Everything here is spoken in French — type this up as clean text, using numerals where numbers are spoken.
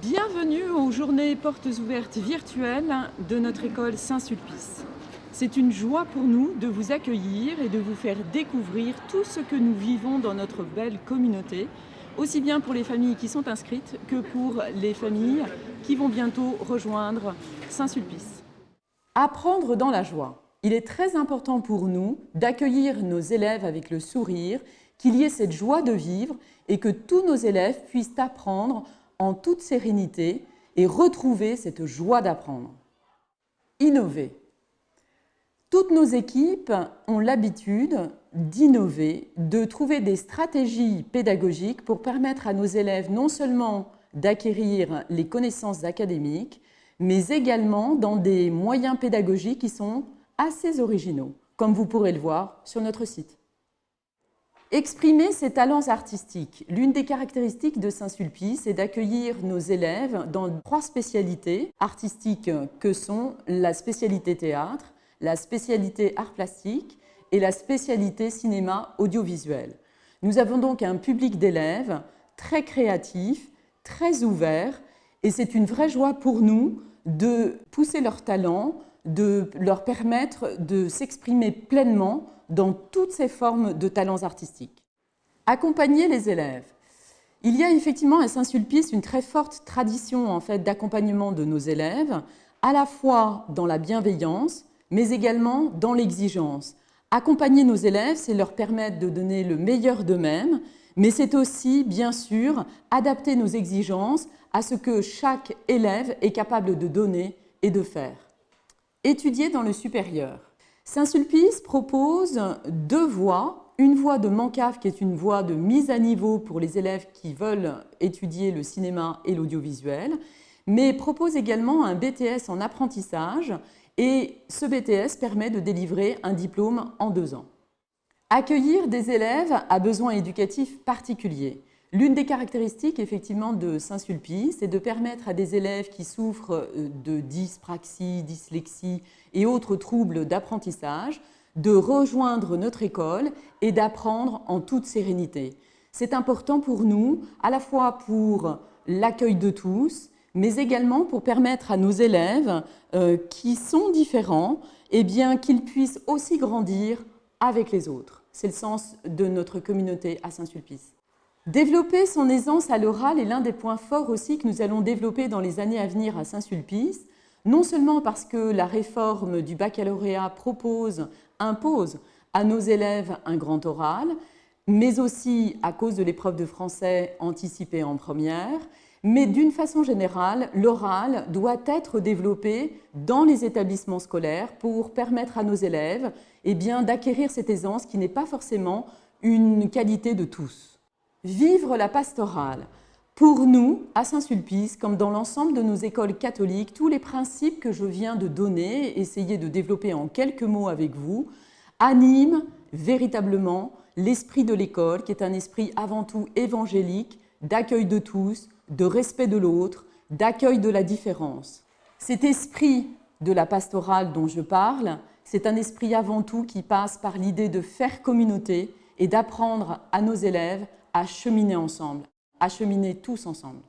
Bienvenue aux journées portes ouvertes virtuelles de notre école Saint-Sulpice. C'est une joie pour nous de vous accueillir et de vous faire découvrir tout ce que nous vivons dans notre belle communauté, aussi bien pour les familles qui sont inscrites que pour les familles qui vont bientôt rejoindre Saint-Sulpice. Apprendre dans la joie. Il est très important pour nous d'accueillir nos élèves avec le sourire, qu'il y ait cette joie de vivre et que tous nos élèves puissent apprendre en toute sérénité et retrouver cette joie d'apprendre. Innover. Toutes nos équipes ont l'habitude d'innover, de trouver des stratégies pédagogiques pour permettre à nos élèves non seulement d'acquérir les connaissances académiques, mais également dans des moyens pédagogiques qui sont assez originaux, comme vous pourrez le voir sur notre site. Exprimer ses talents artistiques. L'une des caractéristiques de Saint-Sulpice est d'accueillir nos élèves dans 3 spécialités artistiques que sont la spécialité théâtre, la spécialité art plastique et la spécialité cinéma audiovisuel. Nous avons donc un public d'élèves très créatif, très ouvert et c'est une vraie joie pour nous de pousser leurs talents, de leur permettre de s'exprimer pleinement dans toutes ces formes de talents artistiques. Accompagner les élèves. Il y a effectivement à Saint-Sulpice une très forte tradition d'accompagnement de nos élèves, à la fois dans la bienveillance, mais également dans l'exigence. Accompagner nos élèves, c'est leur permettre de donner le meilleur d'eux-mêmes, mais c'est aussi, bien sûr, adapter nos exigences à ce que chaque élève est capable de donner et de faire. Étudier dans le supérieur. Saint-Sulpice propose 2 voies, une voie de MANCAF qui est une voie de mise à niveau pour les élèves qui veulent étudier le cinéma et l'audiovisuel, mais propose également un BTS en apprentissage et ce BTS permet de délivrer un diplôme en 2 ans. Accueillir des élèves à besoins éducatifs particuliers. L'une des caractéristiques effectivement de Saint-Sulpice est de permettre à des élèves qui souffrent de dyspraxie, dyslexie et autres troubles d'apprentissage de rejoindre notre école et d'apprendre en toute sérénité. C'est important pour nous, à la fois pour l'accueil de tous, mais également pour permettre à nos élèves qui sont différents, qu'ils puissent aussi grandir avec les autres. C'est le sens de notre communauté à Saint-Sulpice. Développer son aisance à l'oral est l'un des points forts aussi que nous allons développer dans les années à venir à Saint-Sulpice, non seulement parce que la réforme du baccalauréat impose à nos élèves un grand oral, mais aussi à cause de l'épreuve de français anticipée en première, mais d'une façon générale, l'oral doit être développé dans les établissements scolaires pour permettre à nos élèves d'acquérir cette aisance qui n'est pas forcément une qualité de tous. Vivre la pastorale. Pour nous, à Saint-Sulpice, comme dans l'ensemble de nos écoles catholiques, tous les principes que je viens de donner, essayer de développer en quelques mots avec vous, animent véritablement l'esprit de l'école, qui est un esprit avant tout évangélique, d'accueil de tous, de respect de l'autre, d'accueil de la différence. Cet esprit de la pastorale dont je parle, c'est un esprit avant tout qui passe par l'idée de faire communauté et d'apprendre à nos élèves à cheminer ensemble, à cheminer tous ensemble.